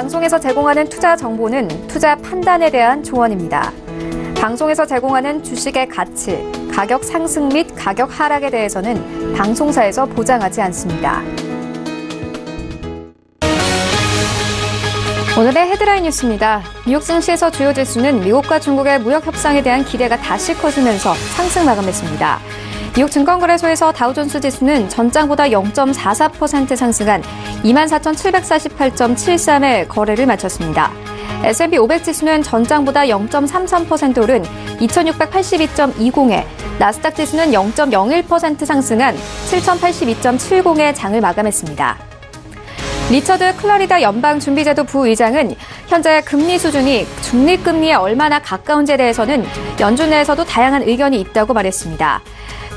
방송에서 제공하는 투자 정보는 투자 판단에 대한 조언입니다. 방송에서 제공하는 주식의 가치, 가격 상승 및 가격 하락에 대해서는 방송사에서 보장하지 않습니다. 오늘의 헤드라인 뉴스입니다. 미국 증시에서 주요 지수는 미국과 중국의 무역 협상에 대한 기대가 다시 커지면서 상승 마감했습니다. 미국 증권거래소에서 다우존스 지수는 전장보다 0.44% 상승한 24,748.73의 거래를 마쳤습니다. S&P 500 지수는 전장보다 0.33% 오른 2,682.20에, 나스닥 지수는 0.01% 상승한 7,082.70의 장을 마감했습니다. 리처드 클러리다 연방준비제도 부의장은 현재 금리 수준이 중립금리에 얼마나 가까운지에 대해서는 연준 내에서도 다양한 의견이 있다고 말했습니다.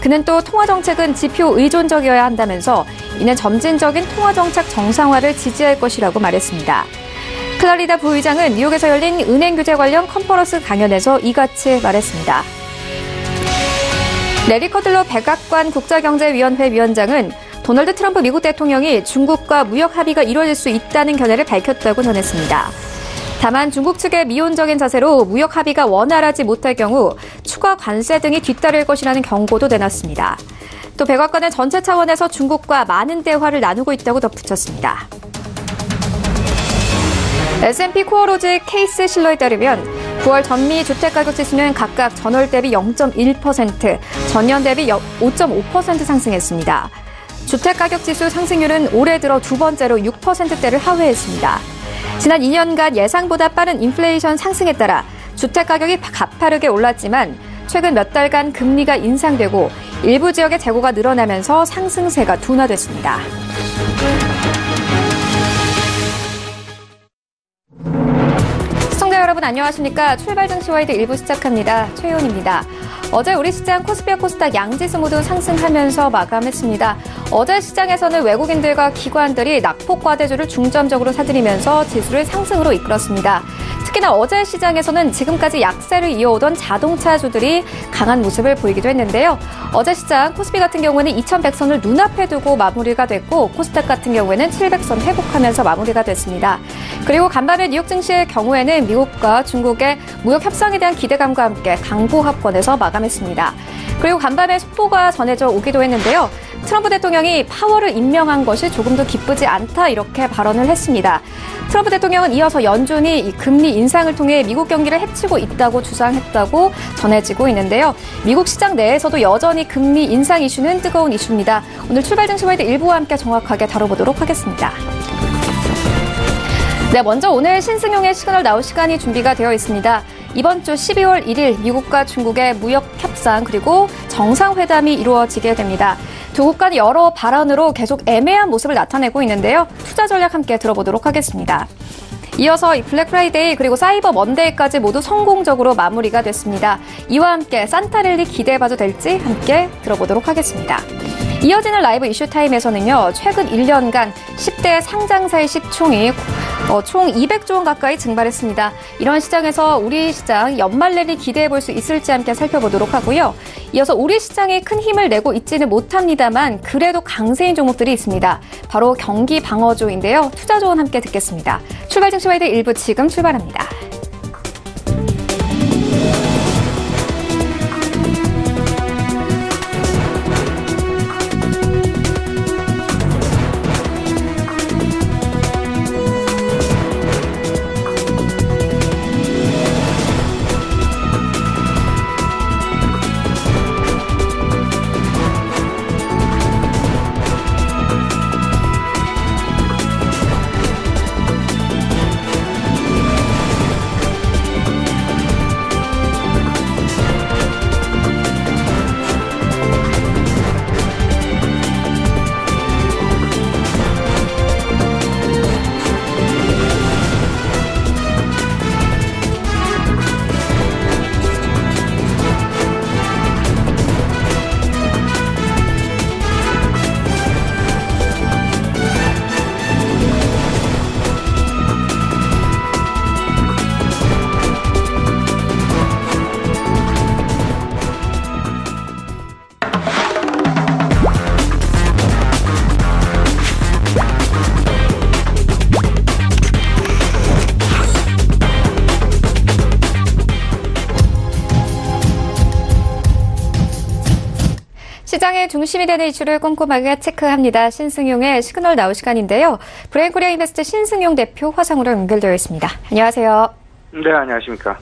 그는 또 통화정책은 지표 의존적이어야 한다면서 이는 점진적인 통화정책 정상화를 지지할 것이라고 말했습니다. 클러리다 부의장은 뉴욕에서 열린 은행 규제 관련 컨퍼런스 강연에서 이같이 말했습니다. 레리 커들러 백악관 국제경제위원회 위원장은 도널드 트럼프 미국 대통령이 중국과 무역 합의가 이루어질 수 있다는 견해를 밝혔다고 전했습니다. 다만 중국 측의 미온적인 자세로 무역 합의가 원활하지 못할 경우 추가 관세 등이 뒤따를 것이라는 경고도 내놨습니다. 또 백악관은 전체 차원에서 중국과 많은 대화를 나누고 있다고 덧붙였습니다. S&P 코어로지 케이스 실러에 따르면 9월 전미 주택가격지수는 각각 전월 대비 0.1%, 전년 대비 5.5% 상승했습니다. 주택가격지수 상승률은 올해 들어 두 번째로 6%대를 하회했습니다. 지난 2년간 예상보다 빠른 인플레이션 상승에 따라 주택가격이 가파르게 올랐지만 최근 몇 달간 금리가 인상되고 일부 지역의 재고가 늘어나면서 상승세가 둔화됐습니다. 시청자 여러분 안녕하십니까? 출발 증시와이드 1부 시작합니다. 최희원입니다. 어제 우리 시장 코스피와 코스닥 양지수 모두 상승하면서 마감했습니다. 어제 시장에서는 외국인들과 기관들이 낙폭 과대주를 중점적으로 사들이면서 지수를 상승으로 이끌었습니다. 특히나 어제 시장에서는 지금까지 약세를 이어오던 자동차주들이 강한 모습을 보이기도 했는데요. 어제 시장 코스피 같은 경우에는 2100선을 눈앞에 두고 마무리가 됐고 코스닥 같은 경우에는 700선 회복하면서 마무리가 됐습니다. 그리고 간밤에 뉴욕 증시의 경우에는 미국과 중국의 무역 협상에 대한 기대감과 함께 강보합권에서 마감했습니다. 그리고 간밤에 속보가 전해져 오기도 했는데요. 트럼프 대통령이 파월을 임명한 것이 조금도 기쁘지 않다 이렇게 발언을 했습니다. 트럼프 대통령은 이어서 연준이 이 금리 인상을 통해 미국 경기를 해치고 있다고 주장했다고 전해지고 있는데요. 미국 시장 내에서도 여전히 금리 인상 이슈는 뜨거운 이슈입니다. 오늘 출발 증시와이드 1부와 함께 정확하게 다뤄보도록 하겠습니다. 네, 먼저 오늘 신승용의 시그널 나올 시간이 준비가 되어 있습니다. 이번 주 12월 1일 미국과 중국의 무역 협상 그리고 정상회담이 이루어지게 됩니다. 두 국간이 여러 발언으로 계속 애매한 모습을 나타내고 있는데요. 투자 전략 함께 들어보도록 하겠습니다. 이어서 블랙 프라이데이 그리고 사이버 먼데이까지 모두 성공적으로 마무리가 됐습니다. 이와 함께 산타랠리 기대해봐도 될지 함께 들어보도록 하겠습니다. 이어지는 라이브 이슈타임에서는요. 최근 1년간 10대 상장사의 시총이 총 200조 원 가까이 증발했습니다. 이런 시장에서 우리 시장 연말랠리 기대해볼 수 있을지 함께 살펴보도록 하고요. 이어서 우리 시장이 큰 힘을 내고 있지는 못합니다만 그래도 강세인 종목들이 있습니다. 바로 경기 방어주인데요. 투자 조언 함께 듣겠습니다. 출발 증시와이드 1부 지금 출발합니다. 중심이 되는 이슈를 꼼꼼하게 체크합니다. 신승용의 시그널 나우 시간인데요. 브레인코리아 인베스트 신승용 대표 화상으로 연결되어 있습니다. 안녕하세요. 네, 안녕하십니까.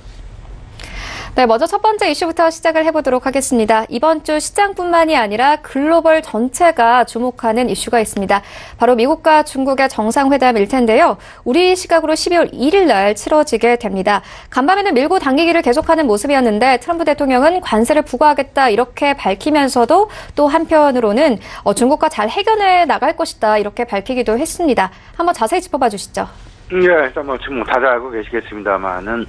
네, 먼저 첫 번째 이슈부터 시작을 해보도록 하겠습니다. 이번 주 시장뿐만이 아니라 글로벌 전체가 주목하는 이슈가 있습니다. 바로 미국과 중국의 정상회담일 텐데요. 우리 시각으로 12월 1일 날 치러지게 됩니다. 간밤에는 밀고 당기기를 계속하는 모습이었는데 트럼프 대통령은 관세를 부과하겠다 이렇게 밝히면서도 또 한편으로는 중국과 잘 해결해 나갈 것이다 이렇게 밝히기도 했습니다. 한번 자세히 짚어봐 주시죠. 네, 일단 지금 다들 알고 계시겠습니다만은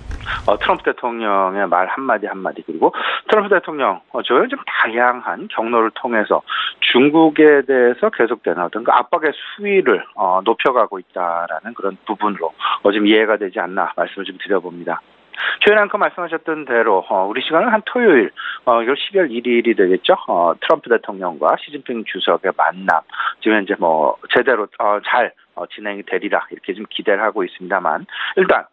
트럼프 대통령의 말 한마디 그리고 트럼프 대통령 저는 좀 다양한 경로를 통해서 중국에 대해서 계속되는 어떤 그 압박의 수위를 높여가고 있다라는 그런 부분으로 좀 이해가 되지 않나 말씀을 좀 드려봅니다. 최근 앵커 말씀하셨던 대로 우리 시간은 한 토요일 이걸 12월 1일이 되겠죠. 트럼프 대통령과 시진핑 주석의 만남 지금 현재 제대로 잘 진행이 되리라 이렇게 좀 기대를 하고 있습니다만 일단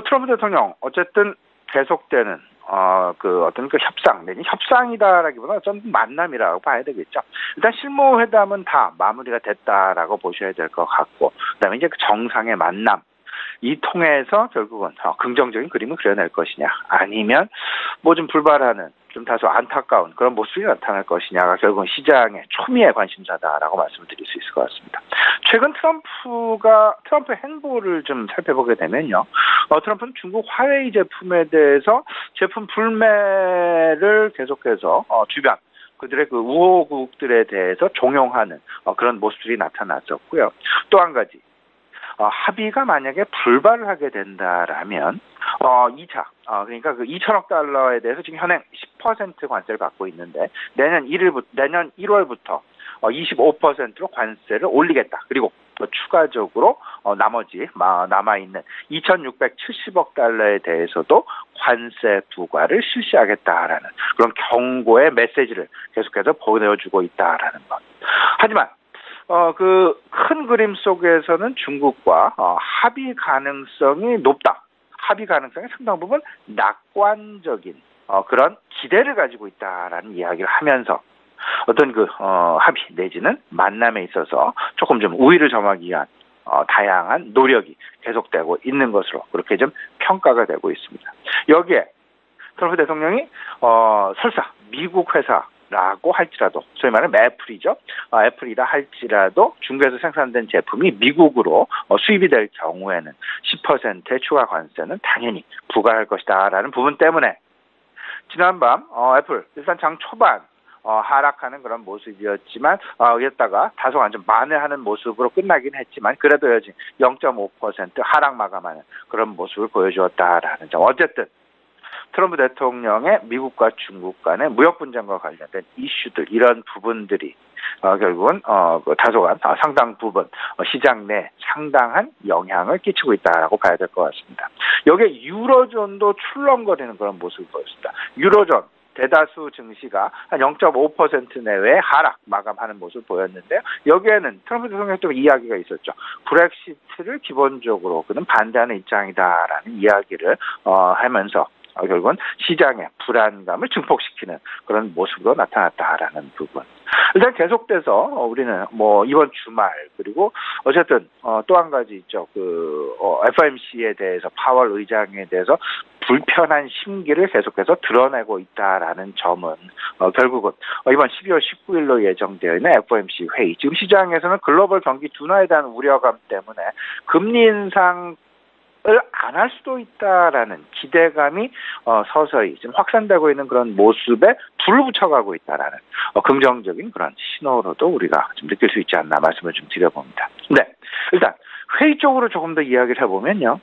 트럼프 대통령 어쨌든 계속되는 어떤 그 협상 내지 협상이다라기보다 좀 만남이라고 봐야 되겠죠. 일단 실무회담은 다 마무리가 됐다라고 보셔야 될 것 같고 그다음에 이제 그 정상의 만남 이 통해서 결국은 긍정적인 그림을 그려낼 것이냐 아니면 좀 불발하는 좀 다소 안타까운 그런 모습이 나타날 것이냐가 결국은 시장의 초미의 관심사다라고 말씀을 드릴 수 있을 것 같습니다. 최근 트럼프의 행보를 좀 살펴보게 되면요. 트럼프는 중국 화웨이 제품에 대해서 제품 불매를 계속해서 주변 그들의 그 우호국들에 대해서 종용하는 그런 모습들이 나타났었고요. 또 한 가지. 합의가 만약에 불발을 하게 된다라면 2차 그러니까 그 2천억 달러에 대해서 지금 현행 10% 관세를 받고 있는데 내년 1월부터 25%로 관세를 올리겠다. 그리고 또 추가적으로 나머지 남아있는 2,670억 달러에 대해서도 관세 부과를 실시하겠다라는 그런 경고의 메시지를 계속해서 보내주고 있다라는 것. 하지만 그 큰 그림 속에서는 중국과 합의 가능성이 높다. 합의 가능성이 상당 부분 낙관적인 그런 기대를 가지고 있다라는 이야기를 하면서 어떤 그 합의 내지는 만남에 있어서 조금 좀 우위를 점하기 위한 다양한 노력이 계속되고 있는 것으로 그렇게 좀 평가가 되고 있습니다. 여기에 트럼프 대통령이 설사 미국 회사라고 할지라도 소위 말하는 애플이죠. 애플이라 할지라도 중국에서 생산된 제품이 미국으로 수입이 될 경우에는 10%의 추가 관세는 당연히 부과할 것이다라는 부분 때문에 지난밤 애플 일단 장 초반 하락하는 그런 모습이었지만 이었다가 다소간 좀 만회하는 모습으로 끝나긴 했지만 그래도 여전히 0.5% 하락 마감하는 그런 모습을 보여주었다라는 점. 어쨌든 트럼프 대통령의 미국과 중국 간의 무역 분쟁과 관련된 이슈들 이런 부분들이 결국은 다소간 상당 부분 시장 내 상당한 영향을 끼치고 있다라고 봐야 될 것 같습니다. 여기에 유로존도 출렁거리는 그런 모습을 보였습니다. 유로존 대다수 증시가 한 0.5% 내외의 하락 마감하는 모습을 보였는데요. 여기에는 트럼프 대통령의 또 이야기가 있었죠. 브렉시트를 기본적으로 그는 반대하는 입장이다라는 이야기를 하면서 결국은 시장의 불안감을 증폭시키는 그런 모습으로 나타났다라는 부분. 일단 계속돼서 우리는 이번 주말 그리고 어쨌든 또 한 가지 있죠. 그 FOMC에 대해서 파월 의장에 대해서 불편한 심기를 계속해서 드러내고 있다라는 점은 결국은 이번 12월 19일로 예정되어 있는 FOMC 회의 지금 시장에서는 글로벌 경기 둔화에 대한 우려감 때문에 금리 인상 을 안 할 수도 있다라는 기대감이 서서히 지금 확산되고 있는 그런 모습에 불을 붙여가고 있다라는 긍정적인 그런 신호로도 우리가 좀 느낄 수 있지 않나 말씀을 좀 드려봅니다. 네, 일단 회의 쪽으로 조금 더 이야기를 해보면요,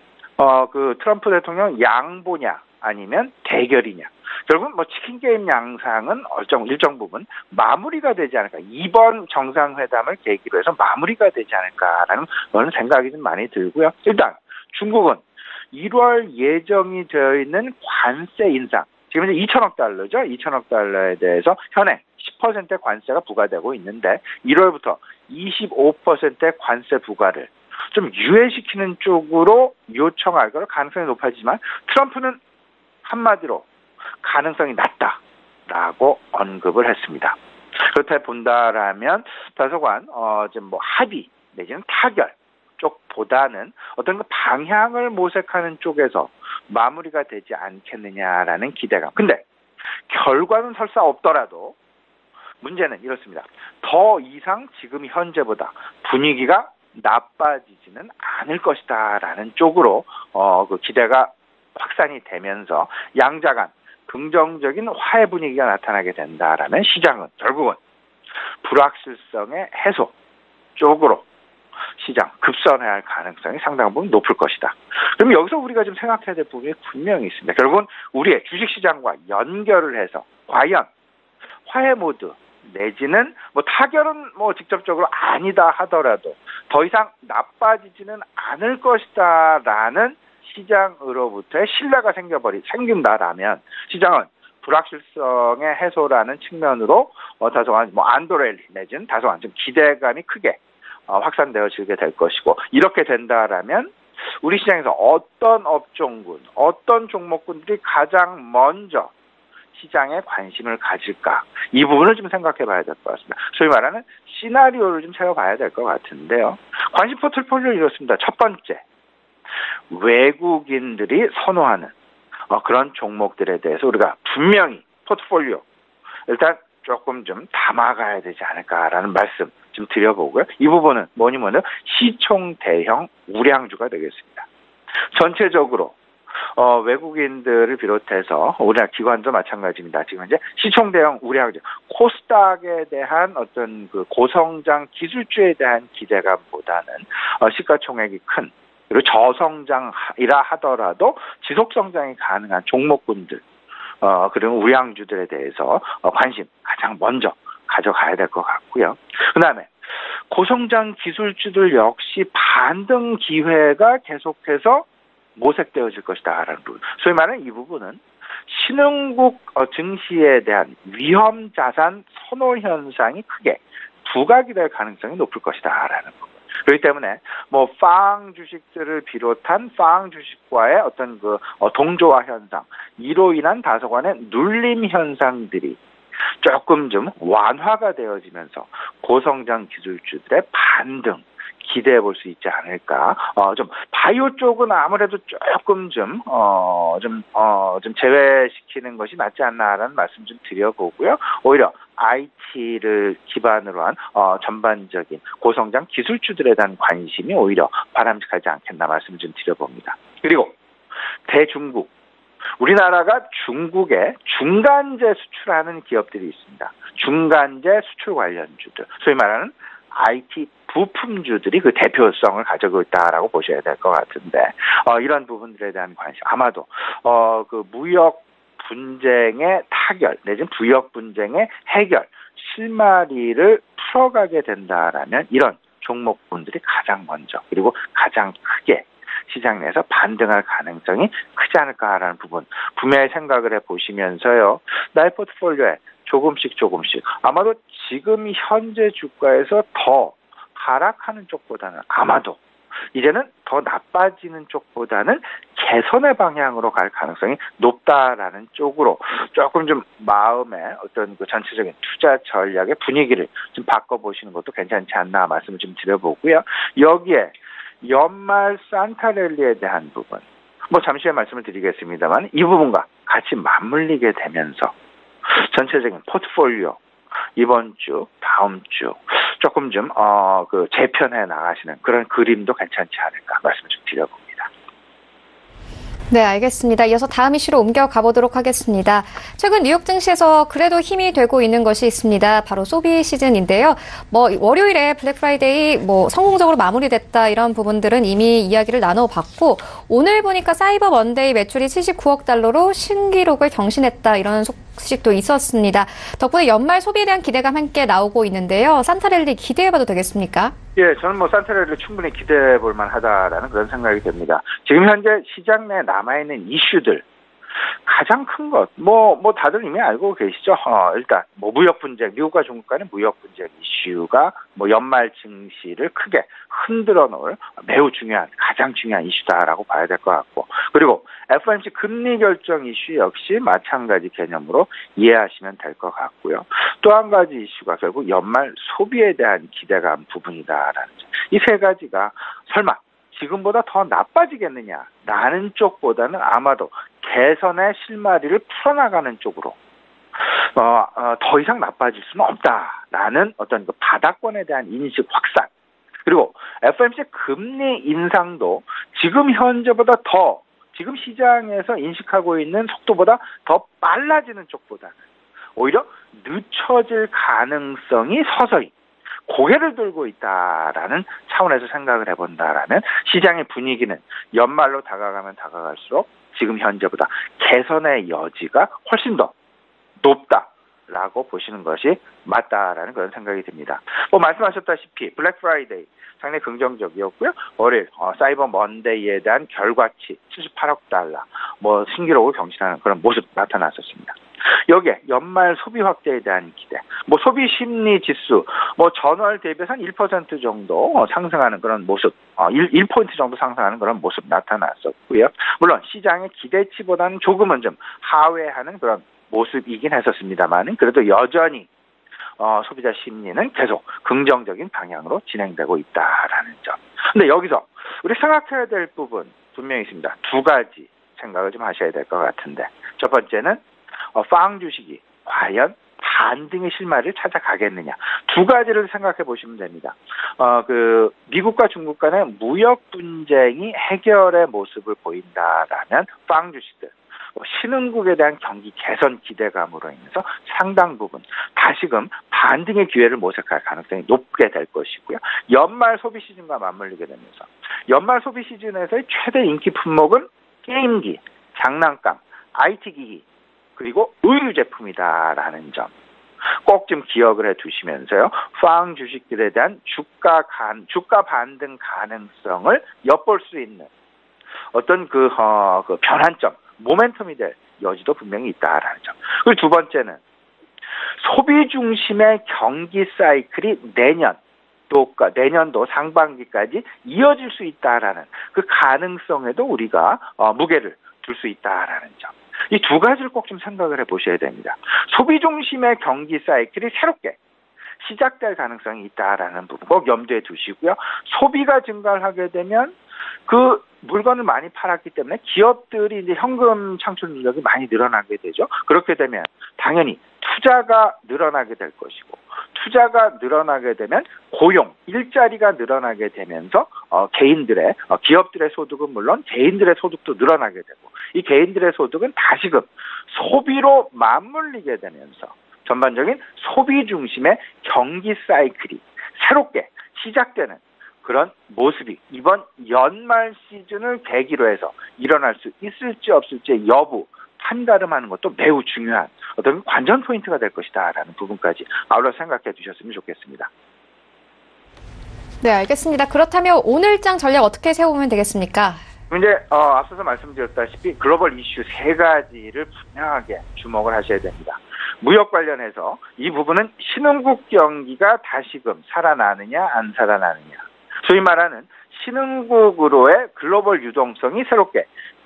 그 트럼프 대통령 양보냐 아니면 대결이냐. 결국은 치킨 게임 양상은 일정 부분 마무리가 되지 않을까. 이번 정상회담을 계기로 해서 마무리가 되지 않을까라는 그런 생각이 좀 많이 들고요. 일단 중국은 1월 예정이 되어 있는 관세 인상, 지금 이제 2천억 달러죠. 2천억 달러에 대해서 현행 10%의 관세가 부과되고 있는데 1월부터 25%의 관세 부과를 좀 유예시키는 쪽으로 요청할 가능성이 높아지만 트럼프는 한마디로 가능성이 낮다라고 언급을 했습니다. 그렇다 본다라면 다소간 좀 뭐 합의 내지는 타결 쪽보다는 어떤 그 방향을 모색하는 쪽에서 마무리가 되지 않겠느냐라는 기대감. 근데 결과는 설사 없더라도 문제는 이렇습니다. 더 이상 지금 현재보다 분위기가 나빠지지는 않을 것이다라는 쪽으로 그 기대가 확산이 되면서 양자 간 긍정적인 화해 분위기가 나타나게 된다라면 시장은 결국은 불확실성의 해소 쪽으로 시장 급선해야 할 가능성이 상당 부분 높을 것이다. 그럼 여기서 우리가 좀 생각해야 될 부분이 분명히 있습니다. 결국은 우리의 주식시장과 연결을 해서 과연 화해 모드 내지는 뭐 타결은 뭐 직접적으로 아니다 하더라도 더 이상 나빠지지는 않을 것이다라는 시장으로부터의 신뢰가 생긴다라면 시장은 불확실성의 해소라는 측면으로 다소한 뭐 안도렐리 내지는 다소한 좀 기대감이 크게 확산되어지게 될 것이고 이렇게 된다라면 우리 시장에서 어떤 업종군, 어떤 종목군들이 가장 먼저 시장에 관심을 가질까 이 부분을 좀 생각해 봐야 될 것 같습니다. 소위 말하는 시나리오를 좀 세워봐야 될 것 같은데요. 관심 포트폴리오 이렇습니다. 첫 번째, 외국인들이 선호하는 그런 종목들에 대해서 우리가 분명히 포트폴리오 일단 조금 좀 담아가야 되지 않을까라는 말씀 좀 드려보고요. 이 부분은 뭐니 시총 대형 우량주가 되겠습니다. 전체적으로 외국인들을 비롯해서 우리나라 기관도 마찬가지입니다. 지금 이제 시총 대형 우량주 코스닥에 대한 어떤 그 고성장 기술주에 대한 기대감보다는 시가총액이 큰 그리고 저성장이라 하더라도 지속성장이 가능한 종목군들 그리고 우량주들에 대해서 관심 가장 먼저 가져가야 될 것 같고요. 그 다음에 고성장 기술주들 역시 반등 기회가 계속해서 모색되어질 것이다라는 부분. 소위 말하는 이 부분은 신흥국 증시에 대한 위험 자산 선호 현상이 크게 부각이 될 가능성이 높을 것이다라는 부분. 그렇기 때문에 뭐 팡 주식들을 비롯한 팡 주식과의 어떤 그 동조화 현상, 이로 인한 다소간의 눌림 현상들이 조금 좀 완화가 되어지면서 고성장 기술주들의 반등 기대해 볼 수 있지 않을까. 좀 바이오 쪽은 아무래도 조금 좀 제외시키는 것이 낫지 않나라는 말씀 좀 드려보고요. 오히려 IT를 기반으로 한 전반적인 고성장 기술주들에 대한 관심이 오히려 바람직하지 않겠나 말씀 좀 드려봅니다. 그리고 대중국. 우리나라가 중국에 중간재 수출하는 기업들이 있습니다. 중간재 수출 관련주들. 소위 말하는 IT 부품주들이 그 대표성을 가지고 있다라고 보셔야 될 것 같은데 이런 부분들에 대한 관심 아마도 그 무역 분쟁의 타결 내지는 부역 분쟁의 해결 실마리를 풀어가게 된다라면 이런 종목군들이 가장 먼저 그리고 가장 크게 시장 내에서 반등할 가능성이 크지 않을까라는 부분 분명히 생각을 해보시면서요. 나의 포트폴리오에 조금씩 아마도 지금 현재 주가에서 더 하락하는 쪽보다는 아마도 이제는 더 나빠지는 쪽보다는 개선의 방향으로 갈 가능성이 높다라는 쪽으로 조금 좀 마음의 어떤 그 전체적인 투자 전략의 분위기를 좀 바꿔보시는 것도 괜찮지 않나 말씀을 좀 드려보고요. 여기에 연말 산타랠리에 대한 부분 뭐 잠시 후에 말씀을 드리겠습니다만 이 부분과 같이 맞물리게 되면서 전체적인 포트폴리오 이번 주, 다음 주 조금 좀 그 재편해 나가시는 그런 그림도 괜찮지 않을까 말씀을 좀 드려봅니다. 네, 알겠습니다. 이어서 다음 이슈로 옮겨가 보도록 하겠습니다. 최근 뉴욕 증시에서 그래도 힘이 되고 있는 것이 있습니다. 바로 소비 시즌인데요. 월요일에 블랙 프라이데이 성공적으로 마무리됐다 이런 부분들은 이미 이야기를 나눠봤고 오늘 보니까 사이버 먼데이 매출이 79억 달러로 신기록을 경신했다 이런 소식도 있었습니다. 덕분에 연말 소비에 대한 기대감 함께 나오고 있는데요. 산타랠리 기대해봐도 되겠습니까? 예, 저는 산타랠리를 충분히 기대해 볼 만하다라는 그런 생각이 듭니다. 지금 현재 시장 내에 남아있는 이슈들, 가장 큰 것, 다들 이미 알고 계시죠? 일단, 무역 분쟁, 미국과 중국 간의 무역 분쟁 이슈가 연말 증시를 크게 흔들어 놓을 매우 가장 중요한 이슈다라고 봐야 될 것 같고, 그리고 FOMC 금리 결정 이슈 역시 마찬가지 개념으로 이해하시면 될 것 같고요. 또 한 가지 이슈가 결국 연말 소비에 대한 기대감 부분이다라는 점. 이 세 가지가 설마 지금보다 더 나빠지겠느냐라는 쪽보다는 아마도 개선의 실마리를 풀어나가는 쪽으로 더 이상 나빠질 수는 없다라는 어떤 그 바닥권에 대한 인식 확산, 그리고 FOMC 금리 인상도 지금 현재보다 지금 시장에서 인식하고 있는 속도보다 더 빨라지는 쪽보다는 오히려 늦춰질 가능성이 서서히 고개를 들고 있다라는 차원에서 생각을 해본다라면 시장의 분위기는 연말로 다가가면 다가갈수록 지금 현재보다 개선의 여지가 훨씬 더 높다라고 보시는 것이 맞다라는 그런 생각이 듭니다. 말씀하셨다시피 블랙 프라이데이 상당히 긍정적이었고요. 월요일 사이버 먼데이에 대한 결과치 78억 달러 신기록을 경신하는 그런 모습 나타났었습니다. 여기에 연말 소비 확대에 대한 기대, 소비 심리 지수, 전월 대비해서 한 1% 정도 상승하는 그런 모습, 1포인트 정도 상승하는 그런 모습 나타났었고요. 물론 시장의 기대치보다는 조금은 좀 하회하는 그런 모습이긴 했었습니다만, 그래도 여전히 소비자 심리는 계속 긍정적인 방향으로 진행되고 있다라는 점. 근데 여기서 우리 생각해야 될 부분 분명히 있습니다. 두 가지 생각을 좀 하셔야 될 것 같은데, 첫 번째는 팡 주식이 과연 반등의 실마리를 찾아가겠느냐. 두 가지를 생각해 보시면 됩니다. 미국과 중국 간의 무역 분쟁이 해결의 모습을 보인다라면 팡 주식들, 신흥국에 대한 경기 개선 기대감으로 인해서 상당 부분 다시금 반등의 기회를 모색할 가능성이 높게 될 것이고요. 연말 소비 시즌과 맞물리게 되면서 연말 소비 시즌에서의 최대 인기 품목은 게임기, 장난감, IT기기, 그리고 의류 제품이다라는 점 꼭 좀 기억을 해두시면서요. 팡 주식들에 대한 주가 반등 가능성을 엿볼 수 있는 어떤 그 변환점, 모멘텀이 될 여지도 분명히 있다라는 점. 그리고 두 번째는 소비 중심의 경기 사이클이 내년도 상반기까지 이어질 수 있다라는 그 가능성에도 우리가 무게를 둘 수 있다라는 점. 이 두 가지를 꼭 좀 생각을 해보셔야 됩니다. 소비 중심의 경기 사이클이 새롭게 시작될 가능성이 있다라는 부분 꼭 염두에 두시고요. 소비가 증가를 하게 되면 그 물건을 많이 팔았기 때문에 기업들이 이제 현금 창출 능력이 많이 늘어나게 되죠. 그렇게 되면 당연히 투자가 늘어나게 될 것이고, 투자가 늘어나게 되면 고용, 일자리가 늘어나게 되면서 기업들의 소득은 물론 개인들의 소득도 늘어나게 되고, 이 개인들의 소득은 다시금 소비로 맞물리게 되면서 전반적인 소비 중심의 경기 사이클이 새롭게 시작되는 그런 모습이 이번 연말 시즌을 계기로 해서 일어날 수 있을지 없을지의 여부 판가름하는 것도 매우 중요한 어떤 관전 포인트가 될 것이다라는 부분까지 아울러 생각해 두셨으면 좋겠습니다. 네, 알겠습니다. 그렇다면 오늘장 전략 어떻게 세우면 되겠습니까? 이제 앞서서 말씀드렸다시피 글로벌 이슈 세 가지를 분명하게 주목을 하셔야 됩니다. 무역 관련해서 이 부분은 신흥국 경기가 다시금 살아나느냐 안 살아나느냐, 소위 말하는 신흥국으로의 글로벌 유동성이 새롭게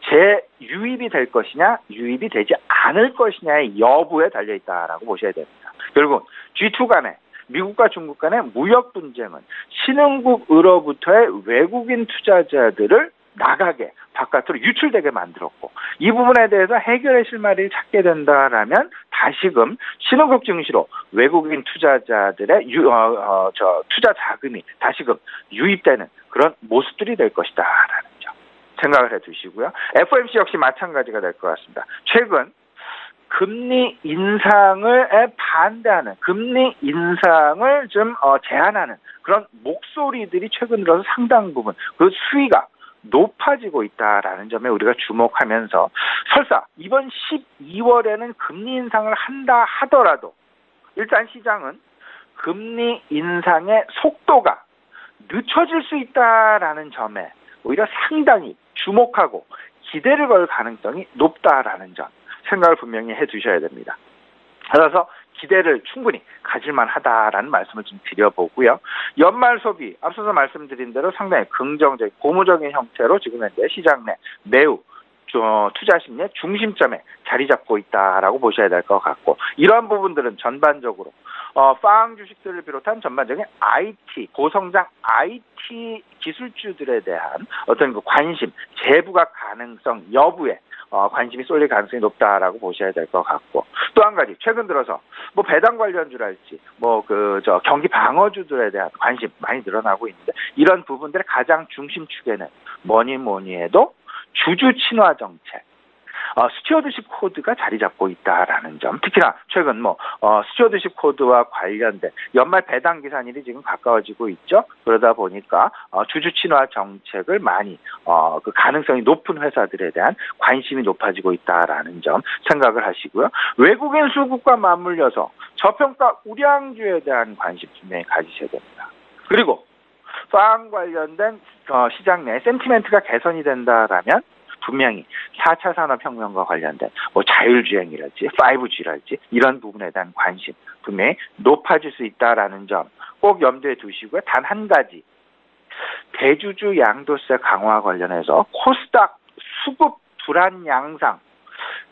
재유입이 될 것이냐 유입이 되지 않을 것이냐의 여부에 달려있다라고 보셔야 됩니다. 결국 G2 간의 미국과 중국 간의 무역 분쟁은 신흥국으로부터의 외국인 투자자들을 나가게 바깥으로 유출되게 만들었고, 이 부분에 대해서 해결의 실마리를 찾게 된다라면 다시금 신흥국 증시로 외국인 투자자들의 투자 자금이 다시금 유입되는 그런 모습들이 될 것이다라는 점 생각을 해두시고요. FOMC 역시 마찬가지가 될 것 같습니다. 최근 금리 인상을 반대하는, 금리 인상을 좀 제한하는 그런 목소리들이 최근 들어서 상당 부분 그 수위가 높아지고 있다라는 점에 우리가 주목하면서 설사 이번 12월에는 금리 인상을 한다 하더라도 일단 시장은 금리 인상의 속도가 늦춰질 수 있다라는 점에 오히려 상당히 주목하고 기대를 걸 가능성이 높다라는 점 생각을 분명히 해두셔야 됩니다. 따라서 기대를 충분히 가질만 하다라는 말씀을 좀 드려보고요. 연말 소비, 앞서서 말씀드린 대로 상당히 긍정적인, 고무적인 형태로 지금 현재 시장 내 매우 투자 심리의 중심점에 자리 잡고 있다라고 보셔야 될 것 같고, 이러한 부분들은 전반적으로 빵 주식들을 비롯한 전반적인 IT, 고성장 IT 기술주들에 대한 어떤 그 관심, 재부각 가능성 여부에 관심이 쏠릴 가능성이 높다라고 보셔야 될 것 같고, 또 한 가지 최근 들어서 뭐 배당 관련주랄지 경기 방어주들에 대한 관심 많이 늘어나고 있는데, 이런 부분들의 가장 중심축에는 뭐니 해도 주주 친화 정책, 스튜어드십 코드가 자리 잡고 있다라는 점, 특히나 최근 스튜어드십 코드와 관련된 연말 배당 기산일이 지금 가까워지고 있죠. 그러다 보니까 주주 친화 정책을 많이 그 가능성이 높은 회사들에 대한 관심이 높아지고 있다라는 점 생각을 하시고요. 외국인 수급과 맞물려서 저평가 우량주에 대한 관심 분명히 가지셔야 됩니다. 그리고 빵 관련된 시장 내 센티멘트가 개선이 된다라면 분명히 4차 산업혁명과 관련된 자율주행이랄지 5G랄지 이런 부분에 대한 관심 분명히 높아질 수 있다라는 점 꼭 염두에 두시고요. 단 한 가지, 대주주 양도세 강화 관련해서 코스닥 수급 불안 양상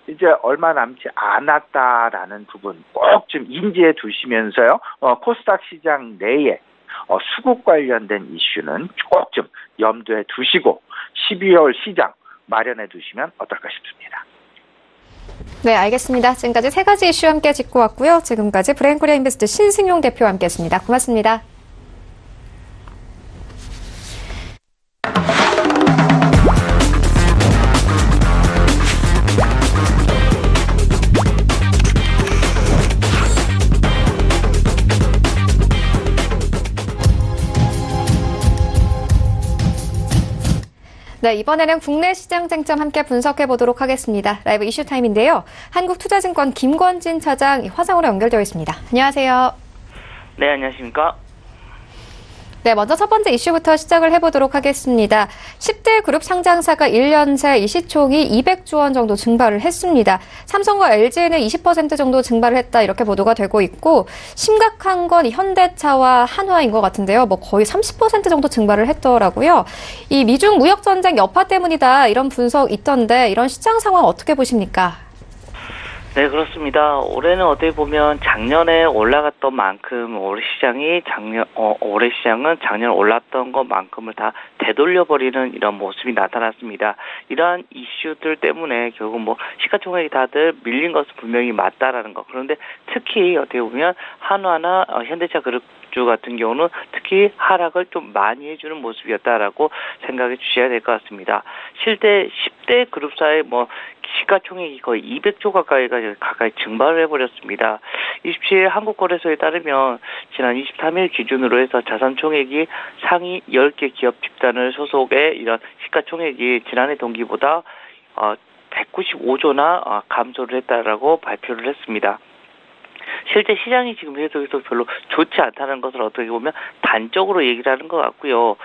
이제 얼마 남지 않았다라는 부분 꼭 좀 인지해 두시면서요. 코스닥 시장 내에 수급 관련된 이슈는 꼭 좀 염두에 두시고 12월 시장 마련해 두시면 어떨까 싶습니다. 네, 알겠습니다. 지금까지 세 가지 이슈 함께 짚고 왔고요. 지금까지 브레인코리아 인베스트 신승용 대표와 함께했습니다. 고맙습니다. 네, 이번에는 국내 시장 쟁점 함께 분석해 보도록 하겠습니다. 라이브 이슈 타임인데요. 한국투자증권 김권진 차장 화상으로 연결되어 있습니다. 안녕하세요. 네, 안녕하십니까. 네, 먼저 첫 번째 이슈부터 시작을 해보도록 하겠습니다. 10대 그룹 상장사가 1년 새 이 시총이 200조 원 정도 증발을 했습니다. 삼성과 LG는 20% 정도 증발을 했다 이렇게 보도가 되고 있고, 심각한 건 현대차와 한화인 것 같은데요. 거의 30% 정도 증발을 했더라고요. 이 미중 무역 전쟁 여파 때문이다 이런 분석 있던데 이런 시장 상황 어떻게 보십니까? 네, 그렇습니다. 올해는 어떻게 보면 작년에 올라갔던 만큼 올해 시장은 작년 올랐던 것만큼을 다 되돌려버리는 이런 모습이 나타났습니다. 이러한 이슈들 때문에 결국 시가총액이 다들 밀린 것은 분명히 맞다라는 것. 그런데 특히 어떻게 보면 한화나 현대차 그룹주 같은 경우는 특히 하락을 좀 많이 해주는 모습이었다라고 생각해 주셔야 될 것 같습니다. 실제 10대 그룹사의 시가총액이 거의 200조 가까이 증발을 해버렸습니다. 27일 한국거래소에 따르면 지난 23일 기준으로 해서 자산총액이 상위 10개 기업 집단을 소속의 이런 시가총액이 지난해 동기보다 195조나 감소를 했다라고 발표를 했습니다. 실제 시장이 지금 계속해서 별로 좋지 않다는 것을 어떻게 보면 단적으로 얘기를 하는 것 같고요.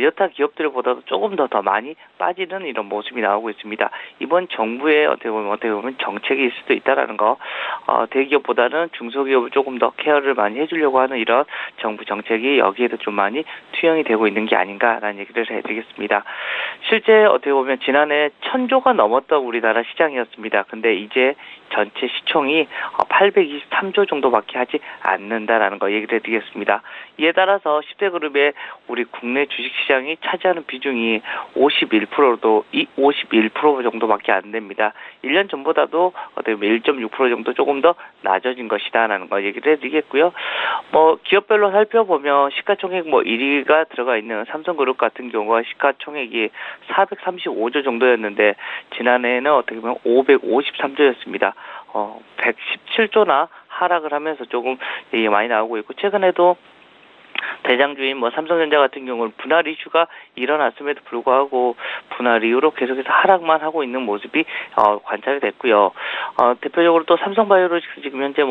여타 기업들보다도 조금 더 많이 빠지는 이런 모습이 나오고 있습니다. 이번 정부의 어떻게 보면 정책이 있을 수도 있다라는 거, 대기업보다는 중소기업을 조금 더 케어를 많이 해주려고 하는 이런 정부 정책이 여기에도 좀 많이 투영이 되고 있는 게 아닌가라는 얘기를 해드리겠습니다. 실제 어떻게 보면 지난해 1000조가 넘었던 우리나라 시장이었습니다. 근데 이제 전체 시총이 823조 정도밖에 하지 않는다라는 거 얘기를 해드리겠습니다. 이에 따라서 10대 그룹의 우리 국내 주식시장이 차지하는 비중이 51% 정도밖에 안 됩니다. 1년 전보다도 어떻게 보면 1.6% 정도 조금 더 낮아진 것이다라는 거 얘기를 해드리겠고요. 기업별로 살펴보면 시가총액 1위가 들어가 있는 삼성그룹 같은 경우가 시가총액이 435조 정도였는데 지난해에는 어떻게 보면 553조였습니다. 117조나 하락을 하면서 조금 얘기 많이 나오고 있고, 최근에도 대장주인 삼성전자 같은 경우는 분할 이슈가 일어났음에도 불구하고 분할 이후로 계속해서 하락만 하고 있는 모습이 관찰이 됐고요. 대표적으로 또 삼성바이오로 지금 현재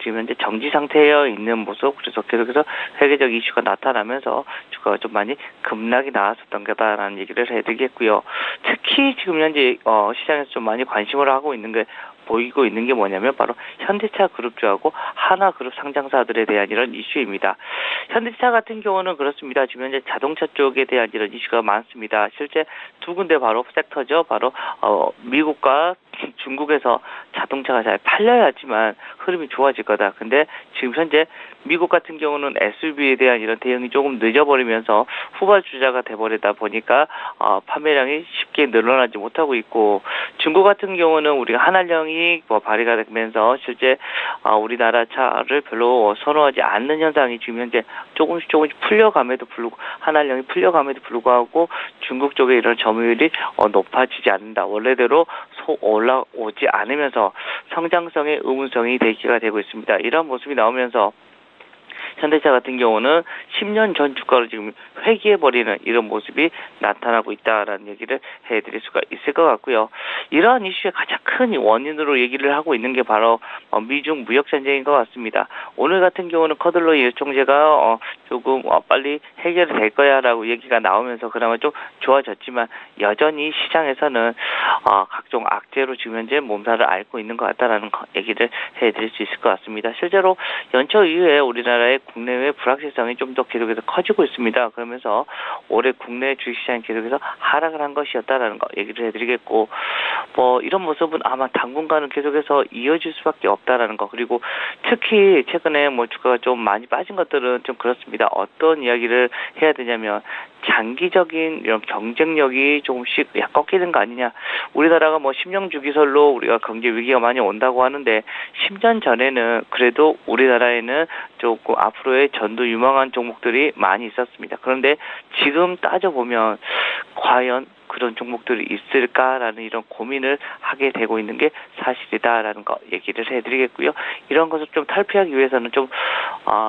지금 현재 정지 상태에 있는 모습, 그래서 계속해서 세계적 이슈가 나타나면서 주가가 좀 많이 급락이 나왔었던 거다라는 얘기를 해드리겠고요. 특히 지금 현재 시장에서 좀 많이 관심을 하고 있는 게 보이고 있는 게 뭐냐면 바로 현대차 그룹주하고 하나그룹 상장사들에 대한 이런 이슈입니다. 현대차 같은 경우는 그렇습니다. 지금 현재 자동차 쪽에 대한 이런 이슈가 많습니다. 실제 두 군데 바로 섹터죠. 바로 미국과 중국에서 자동차가 잘 팔려야지만 흐름이 좋아질 거다. 근데 지금 현재 미국 같은 경우는 SUV에 대한 이런 대응이 조금 늦어버리면서 후발주자가 돼버리다 보니까 판매량이 쉽게 늘어나지 못하고 있고, 중국 같은 경우는 우리가 한한령이 발의가 되면서 실제 우리나라 차를 별로 선호하지 않는 현상이 지금 현재 조금씩 풀려감에도 불구하고, 한한령이 풀려감에도 불구하고 중국 쪽에 이런 점유율이 높아지지 않는다. 원래대로 올라오지 않으면서 성장성의 의문성이 대기가 되고 있습니다. 이런 모습이 나오면서 현대차 같은 경우는 10년 전 주가로 지금 회귀해버리는 이런 모습이 나타나고 있다라는 얘기를 해드릴 수가 있을 것 같고요. 이러한 이슈의 가장 큰 원인으로 얘기를 하고 있는 게 바로 미중 무역전쟁인 것 같습니다. 오늘 같은 경우는 커들로이 총재가 조금 빨리 해결이 될 거야라고 얘기가 나오면서 그나마 좀 좋아졌지만, 여전히 시장에서는 각종 악재로 지금 현재 몸살을 앓고 있는 것 같다라는 얘기를 해드릴 수 있을 것 같습니다. 실제로 연초 이후에 우리나라의 국내외 불확실성이 좀 더 계속해서 커지고 있습니다. 그러면서 올해 국내 주식시장이 계속해서 하락을 한 것이었다라는 거 얘기를 해드리겠고, 이런 모습은 아마 당분간은 계속해서 이어질 수밖에 없다라는 거. 그리고 특히 최근에 주가가 좀 많이 빠진 것들은 좀 그렇습니다. 어떤 이야기를 해야 되냐면, 장기적인 이런 경쟁력이 조금씩 꺾이는 거 아니냐. 우리나라가 10년 주기설로 우리가 경제 위기가 많이 온다고 하는데, 10년 전에는 그래도 우리나라에는 조금 앞으로의 전도 유망한 종목들이 많이 있었습니다. 그런데 지금 따져보면 과연 그런 종목들이 있을까라는 이런 고민을 하게 되고 있는 게 사실이다라는 거 얘기를 해드리겠고요. 이런 것을 좀 탈피하기 위해서는 좀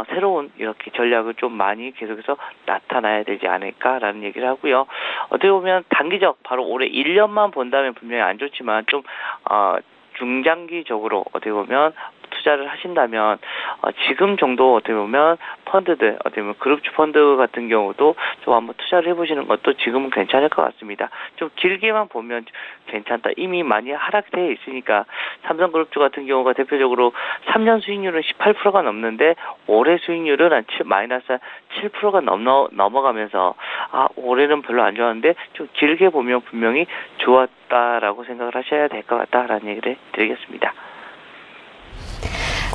새로운 이렇게 전략을 좀 많이 계속해서 나타나야 되지 않을까라는 얘기를 하고요. 어떻게 보면 단기적 바로 올해 1년만 본다면 분명히 안 좋지만 좀 중장기적으로 어떻게 보면 투자를 하신다면 지금 정도 어떻게 보면 펀드들, 어떻게 보면 그룹주 펀드 같은 경우도 좀 한번 투자를 해보시는 것도 지금은 괜찮을 것 같습니다. 좀 길게만 보면 괜찮다. 이미 많이 하락되어 있으니까 삼성그룹주 같은 경우가 대표적으로 3년 수익률은 18%가 넘는데 올해 수익률은 한 마이너스 7%가 넘어가면서 올해는 별로 안 좋았는데 좀 길게 보면 분명히 좋았다라고 생각을 하셔야 될 것 같다라는 얘기를 드리겠습니다.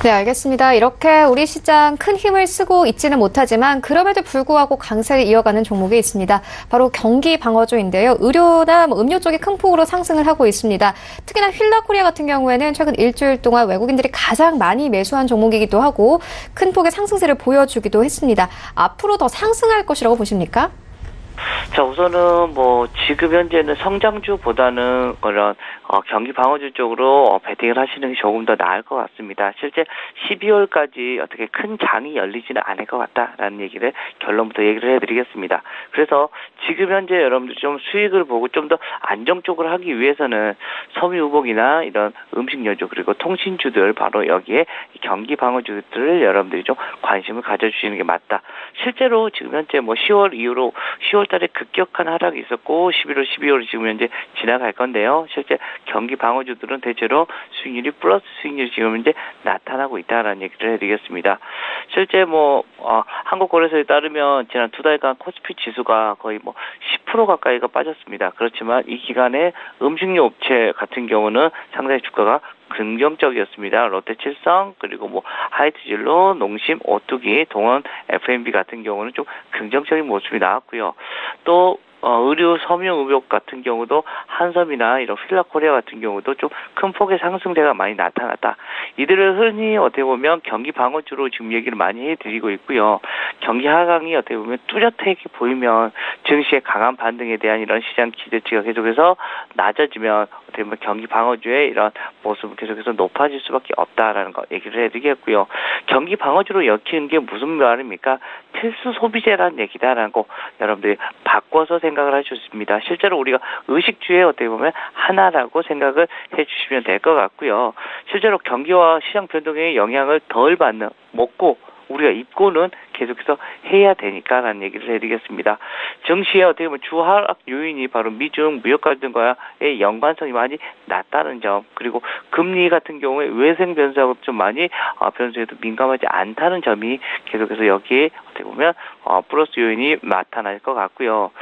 네, 알겠습니다. 이렇게 우리 시장 큰 힘을 쓰고 있지는 못하지만 그럼에도 불구하고 강세를 이어가는 종목이 있습니다. 바로 경기 방어주인데요. 의료나 음료 쪽이 큰 폭으로 상승을 하고 있습니다. 특히나 휠라코리아 같은 경우에는 최근 일주일 동안 외국인들이 가장 많이 매수한 종목이기도 하고 큰 폭의 상승세를 보여주기도 했습니다. 앞으로 더 상승할 것이라고 보십니까? 자, 우선은 지금 현재는 성장주보다는 그런 경기 방어주 쪽으로 베팅을 하시는 게 조금 더 나을 것 같습니다. 실제 12월까지 어떻게 큰 장이 열리지는 않을 것 같다라는 얘기를 결론부터 얘기를 해드리겠습니다. 그래서 지금 현재 여러분들 좀 수익을 보고 좀 더 안정적으로 하기 위해서는 섬유유복이나 이런 음식료주 그리고 통신주들 바로 여기에 경기 방어주들을 여러분들이 좀 관심을 가져주시는 게 맞다. 실제로 지금 현재 10월 이후로 10월 달에 급격한 하락이 있었고 11월, 12월이 지금 현재 지나갈 건데요. 실제 경기 방어주들은 대체로 수익률이 플러스 수익률이 지금 현재 나타나고 있다라는 얘기를 해드리겠습니다. 실제 한국거래소에 따르면 지난 두 달간 코스피 지수가 거의 10% 가까이가 빠졌습니다. 그렇지만 이 기간에 음식료 업체 같은 경우는 상당히 주가가 긍정적이었습니다. 롯데칠성 그리고 하이트진로, 농심, 오뚜기, 동원, F&B 같은 경우는 좀 긍정적인 모습이 나왔고요. 또 의류, 섬유의복 같은 경우도 한섬이나 이런 휠라코리아 같은 경우도 좀 큰 폭의 상승세가 많이 나타났다. 이들을 흔히 어떻게 보면 경기 방어주로 지금 얘기를 많이 해드리고 있고요. 경기 하강이 어떻게 보면 뚜렷하게 보이면 증시의 강한 반등에 대한 이런 시장 기대치가 계속해서 낮아지면 어떻게 보면 경기 방어주의 이런 모습은 계속해서 높아질 수밖에 없다라는 거 얘기를 해드리겠고요. 경기 방어주로 엮이는 게 무슨 말입니까? 필수 소비재라는 얘기다라고 여러분들이 바꿔서 생각을 하셨습니다. 실제로 우리가 의식주에 어떻게 보면 하나라고 생각을 해주시면 될 것 같고요. 실제로 경기와 시장 변동에 영향을 덜 받는 먹고 우리가 입고는 계속해서 해야 되니까라는 얘기를 해드리겠습니다. 증시에 어떻게 보면 주하락 요인이 바로 미중 무역 갈등과의 연관성이 많이 낮다는 점, 그리고 금리 같은 경우에 외생 변수하고 좀 많이 변수에도 민감하지 않다는 점이 계속해서 여기에 어떻게 보면 플러스 요인이 나타날 것 같고요.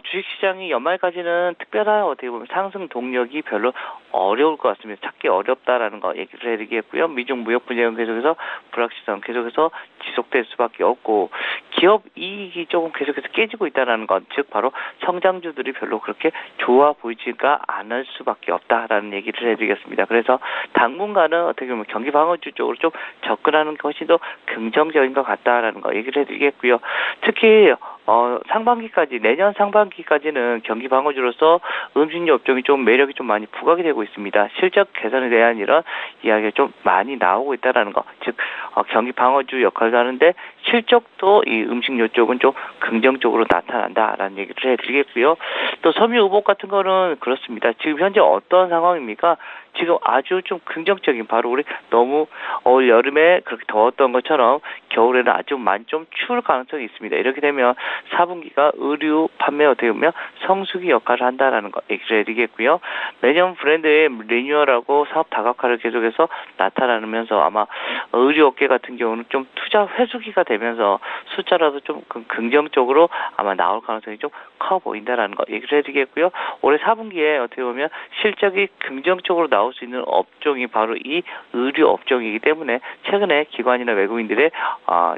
주식시장이 연말까지는 특별한 어떻게 보면 상승 동력이 별로 어려울 것 같습니다. 찾기 어렵다라는 거 얘기를 해드리겠고요. 미중 무역 분쟁은 계속해서 불확실성 계속해서 지속될 수밖에 없고 기업 이익이 조금 계속해서 깨지고 있다는 것, 즉 바로 성장주들이 별로 그렇게 좋아 보이지가 않을 수밖에 없다라는 얘기를 해드리겠습니다. 그래서 당분간은 어떻게 보면 경기 방어주 쪽으로 좀 접근하는 것이 더 긍정적인 것 같다라는 거 얘기를 해드리겠고요. 특히 상반기까지 내년 상반기까지는 경기 방어주로서 음식료 업종이 좀 매력이 좀 많이 부각이 되고 있습니다. 실적 개선에 대한 이런 이야기가 좀 많이 나오고 있다라는 거, 즉 경기 방어주 역할을 하는데 실적도 이 음식료 쪽은 좀 긍정적으로 나타난다라는 얘기를 해드리겠고요. 또 섬유 의복 같은 거는 그렇습니다. 지금 현재 어떤 상황입니까? 지금 아주 좀 긍정적인, 바로 우리 너무 올 여름에 그렇게 더웠던 것처럼 겨울에는 아주 많이 좀 추울 가능성이 있습니다. 이렇게 되면 4분기가 의류 판매 어떻게 보면 성수기 역할을 한다라는 거 얘기를 해드리겠고요. 매년 브랜드의 리뉴얼하고 사업 다각화를 계속해서 나타나면서 아마 의류업계 같은 경우는 좀 투자 회수기가 되면서 숫자라도 좀 긍정적으로 아마 나올 가능성이 좀 커 보인다라는 거 얘기를 해드리겠고요. 올해 4분기에 어떻게 보면 실적이 긍정적으로 나올 수 있는 업종이 바로 이 의류 업종이기 때문에 최근에 기관이나 외국인들의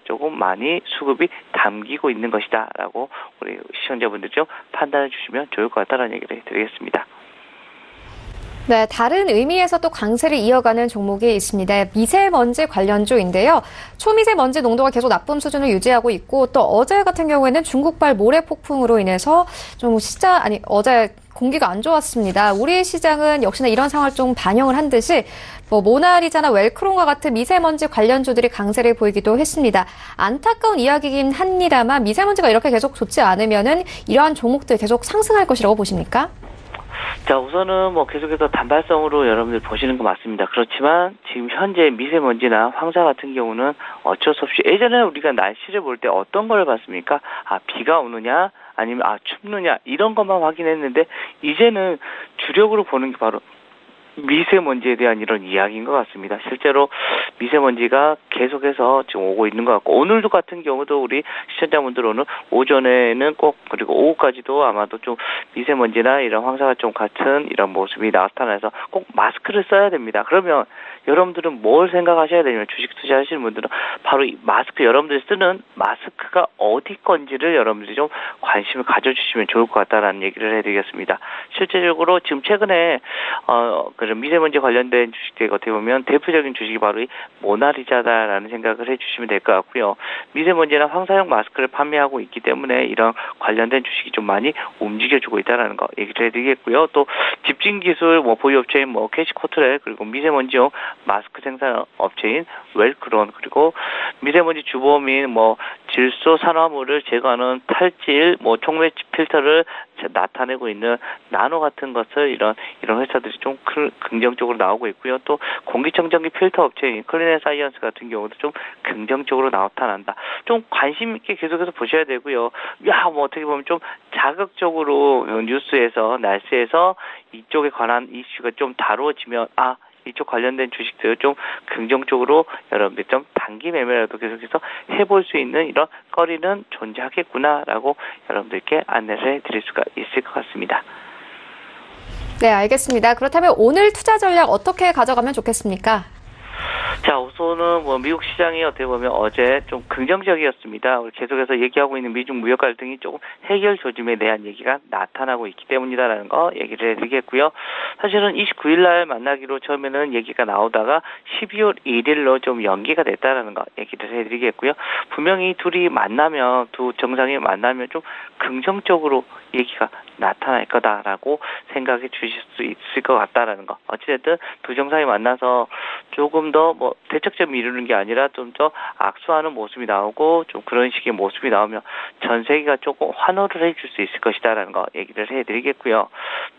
조금 많이 수급이 담기고 있는 것이다라고 우리 시청자분들 좀 판단해 주시면 좋을 것 같다는 얘기를 드리겠습니다. 네, 다른 의미에서 또 강세를 이어가는 종목이 있습니다. 미세먼지 관련주인데요. 초미세먼지 농도가 계속 나쁨 수준을 유지하고 있고, 또 어제 같은 경우에는 중국발 모래 폭풍으로 인해서 어제 공기가 안 좋았습니다. 우리 시장은 역시나 이런 상황을 좀 반영을 한 듯이 모나리자나 웰크론과 같은 미세먼지 관련주들이 강세를 보이기도 했습니다. 안타까운 이야기긴 합니다만 미세먼지가 이렇게 계속 좋지 않으면은 이러한 종목들 계속 상승할 것이라고 보십니까? 자, 우선은 계속해서 단발성으로 여러분들 보시는 거 맞습니다. 그렇지만 지금 현재 미세먼지나 황사 같은 경우는 어쩔 수 없이, 예전에 우리가 날씨를 볼 때 어떤 걸 봤습니까? 비가 오느냐 아니면 춥느냐 이런 것만 확인했는데 이제는 주력으로 보는 게 바로 미세먼지에 대한 이런 이야기인 것 같습니다. 실제로 미세먼지가 계속해서 지금 오고 있는 것 같고, 오늘도 같은 경우도 우리 시청자분들 오늘 오전에는 꼭, 그리고 오후까지도 아마도 좀 미세먼지나 이런 황사가 좀 같은 이런 모습이 나타나서 꼭 마스크를 써야 됩니다. 그러면 여러분들은 뭘 생각하셔야 되냐면, 주식 투자하시는 분들은 바로 이 마스크, 여러분들이 쓰는 마스크가 어디 건지를 여러분들이 좀 관심을 가져주시면 좋을 것 같다라는 얘기를 해드리겠습니다. 실제적으로 지금 최근에 그런 미세먼지 관련된 주식들 어떻게 보면 대표적인 주식이 바로 이 모나리자다라는 생각을 해주시면 될 것 같고요. 미세먼지나 황사용 마스크를 판매하고 있기 때문에 이런 관련된 주식이 좀 많이 움직여주고 있다는 거 얘기를 해드리겠고요. 또 집진기술 보유업체인 캐시코트레, 그리고 미세먼지용 마스크 생산 업체인 웰크론, 그리고 미세먼지 주범인 질소 산화물을 제거하는 탈질 촉매 필터를 나타내고 있는 나노 같은 것을 이런 회사들이 좀 긍정적으로 나오고 있고요. 또 공기청정기 필터 업체인 클린앤 사이언스 같은 경우도 좀 긍정적으로 나타난다. 좀 관심 있게 계속해서 보셔야 되고요. 어떻게 보면 좀 자극적으로 뉴스에서, 날씨에서 이쪽에 관한 이슈가 좀 다루어지면 이쪽 관련된 주식들 좀 긍정적으로 여러분들 좀 단기 매매라도 계속해서 해볼 수 있는 이런 거리는 존재하겠구나라고 여러분들께 안내를 해드릴 수가 있을 것 같습니다. 네, 알겠습니다. 그렇다면 오늘 투자 전략 어떻게 가져가면 좋겠습니까? 자, 우선은 미국 시장이 어떻게 보면 어제 좀 긍정적이었습니다. 우리 계속해서 얘기하고 있는 미중 무역 갈등이 조금 해결 조짐에 대한 얘기가 나타나고 있기 때문이다라는 거 얘기를 해드리겠고요. 사실은 29일 날 만나기로 처음에는 얘기가 나오다가 12월 1일로 좀 연기가 됐다라는 거 얘기를 해드리겠고요. 분명히 둘이 만나면, 두 정상이 만나면 좀 긍정적으로 얘기가 나타날 거다라고 생각해 주실 수 있을 것 같다라는 거. 어찌됐든 두 정상이 만나서 조금 더 대척점을 이루는 게 아니라 좀 더 악수하는 모습이 나오고 좀 그런 식의 모습이 나오면 전 세계가 조금 환호를 해줄 수 있을 것이다라는 거 얘기를 해드리겠고요.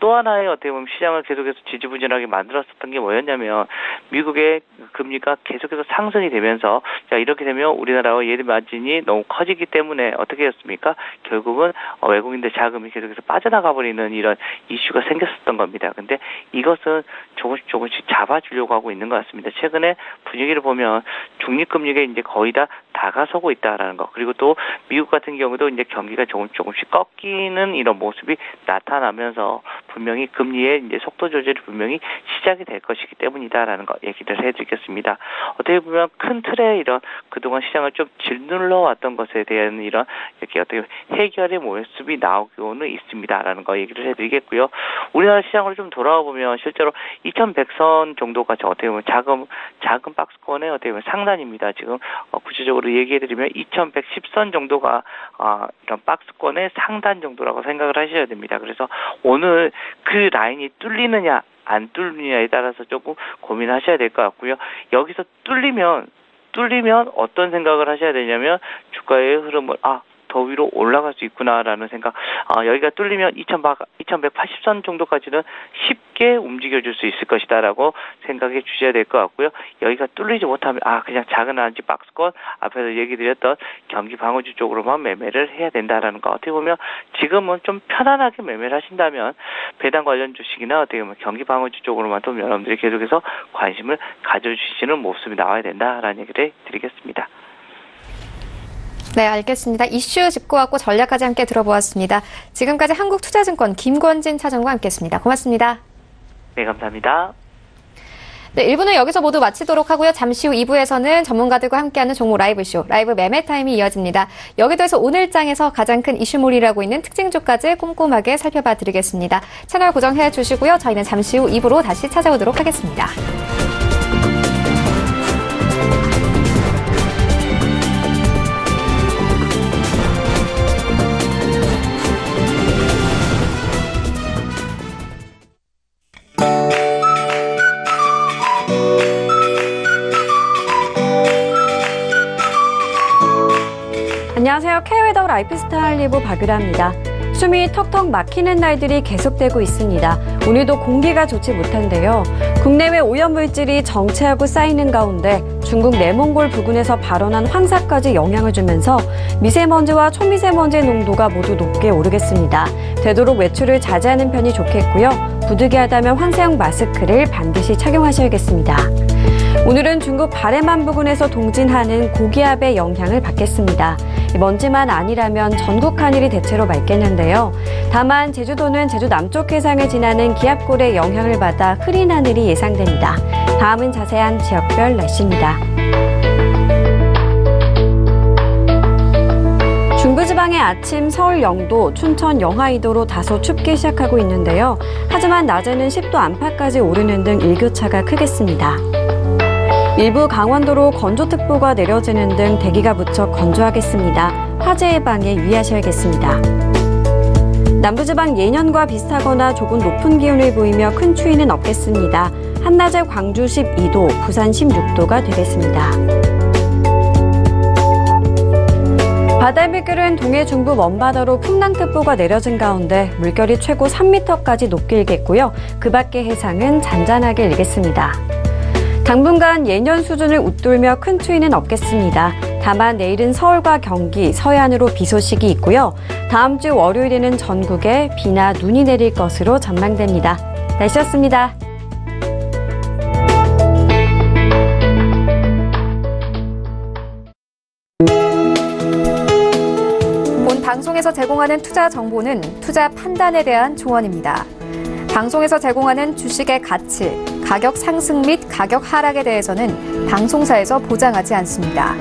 또 하나의 어떻게 보면 시장을 계속해서 지지부진하게 만들었었던 게 뭐였냐면 미국의 금리가 계속해서 상승이 되면서 자 이렇게 되면 우리나라와 예대 마진이 너무 커지기 때문에 어떻게 했습니까? 결국은 외국인들 자금이 계속해서 빠져나가 버리는 이런 이슈가 생겼었던 겁니다. 근데 이것은 조금씩 잡아주려고 하고 있는 것 같습니다. 최근에 분위기를 보면 중립금리가 이제 거의 다 다가서고 있다라는 거. 그리고 또 미국 같은 경우도 이제 경기가 조금씩 꺾이는 이런 모습이 나타나면서 분명히 금리의 이제 속도 조절이 분명히 시작이 될 것이기 때문이다라는 거 얘기를 해드리겠습니다. 어떻게 보면 큰 틀에 이런 그동안 시장을 좀 짓눌러 왔던 것에 대한 이런 이렇게 어떻게 해결의 모습이 나오고는 있습니다라는 거 얘기를 해드리겠고요. 우리나라 시장으로 좀 돌아와 보면 실제로 2100선 정도가 어떻게 보면 작은 박스권의 어떻게 보면 상단입니다. 지금 구체적으로 얘기해드리면 2110선 정도가 이런 박스권의 상단 정도라고 생각을 하셔야 됩니다. 그래서 오늘 그 라인이 뚫리느냐 안 뚫리느냐에 따라서 조금 고민하셔야 될 것 같고요. 여기서 뚫리면 어떤 생각을 하셔야 되냐면 주가의 흐름을 더 위로 올라갈 수 있구나라는 생각. 여기가 뚫리면 2180선 정도까지는 쉽게 움직여줄 수 있을 것이다라고 생각해 주셔야 될 것 같고요. 여기가 뚫리지 못하면 그냥 작은 한지 박스권 앞에서 얘기 드렸던 경기 방어주 쪽으로만 매매를 해야 된다라는 거. 어떻게 보면 지금은 좀 편안하게 매매를 하신다면 배당 관련 주식이나 어떻게 보면 경기 방어주 쪽으로만 좀 여러분들이 계속해서 관심을 가져주시는 모습이 나와야 된다라는 얘기를 드리겠습니다. 네, 알겠습니다. 이슈 짚고왔고 전략까지 함께 들어보았습니다. 지금까지 한국투자증권 김권진 차장과 함께했습니다. 고맙습니다. 네, 감사합니다. 네, 1부는 여기서 모두 마치도록 하고요. 잠시 후 2부에서는 전문가들과 함께하는 종목 라이브쇼, 라이브 매매 타임이 이어집니다. 여기도 해서 오늘장에서 가장 큰 이슈몰이라고 있는 특징주까지 꼼꼼하게 살펴봐 드리겠습니다. 채널 고정해 주시고요. 저희는 잠시 후 2부로 다시 찾아오도록 하겠습니다. 안녕하세요. K웨더 라이프스타일 리보 박유라입니다. 숨이 턱턱 막히는 날들이 계속되고 있습니다. 오늘도 공기가 좋지 못한데요. 국내외 오염물질이 정체하고 쌓이는 가운데 중국 내몽골 부근에서 발원한 황사까지 영향을 주면서 미세먼지와 초미세먼지 농도가 모두 높게 오르겠습니다. 되도록 외출을 자제하는 편이 좋겠고요. 부득이하다면 환사용 마스크를 반드시 착용하셔야겠습니다. 오늘은 중국 바레만 부근에서 동진하는 고기압의 영향을 받겠습니다. 먼지만 아니라면 전국 하늘이 대체로 맑겠는데요. 다만 제주도는 제주 남쪽 해상을 지나는 기압골의 영향을 받아 흐린 하늘이 예상됩니다. 다음은 자세한 지역별 날씨입니다. 중부지방의 아침 서울 0도, 춘천 영하 2도로 다소 춥게 시작하고 있는데요. 하지만 낮에는 10도 안팎까지 오르는 등 일교차가 크겠습니다. 일부 강원도로 건조특보가 내려지는 등 대기가 무척 건조하겠습니다. 화재 예방에 유의하셔야겠습니다. 남부지방 예년과 비슷하거나 조금 높은 기온을 보이며 큰 추위는 없겠습니다. 한낮에 광주 12도, 부산 16도가 되겠습니다. 바다의 물결은 동해 중부 먼바다로 풍랑특보가 내려진 가운데 물결이 최고 3m까지 높게 일겠고요. 그 밖의 해상은 잔잔하게 일겠습니다. 당분간 예년 수준을 웃돌며 큰 추위는 없겠습니다. 다만 내일은 서울과 경기, 서해안으로 비 소식이 있고요. 다음 주 월요일에는 전국에 비나 눈이 내릴 것으로 전망됩니다. 날씨였습니다. 본 방송에서 제공하는 투자 정보는 투자 판단에 대한 조언입니다. 방송에서 제공하는 주식의 가치, 가격 상승 및 가격 하락에 대해서는 방송사에서 보장하지 않습니다.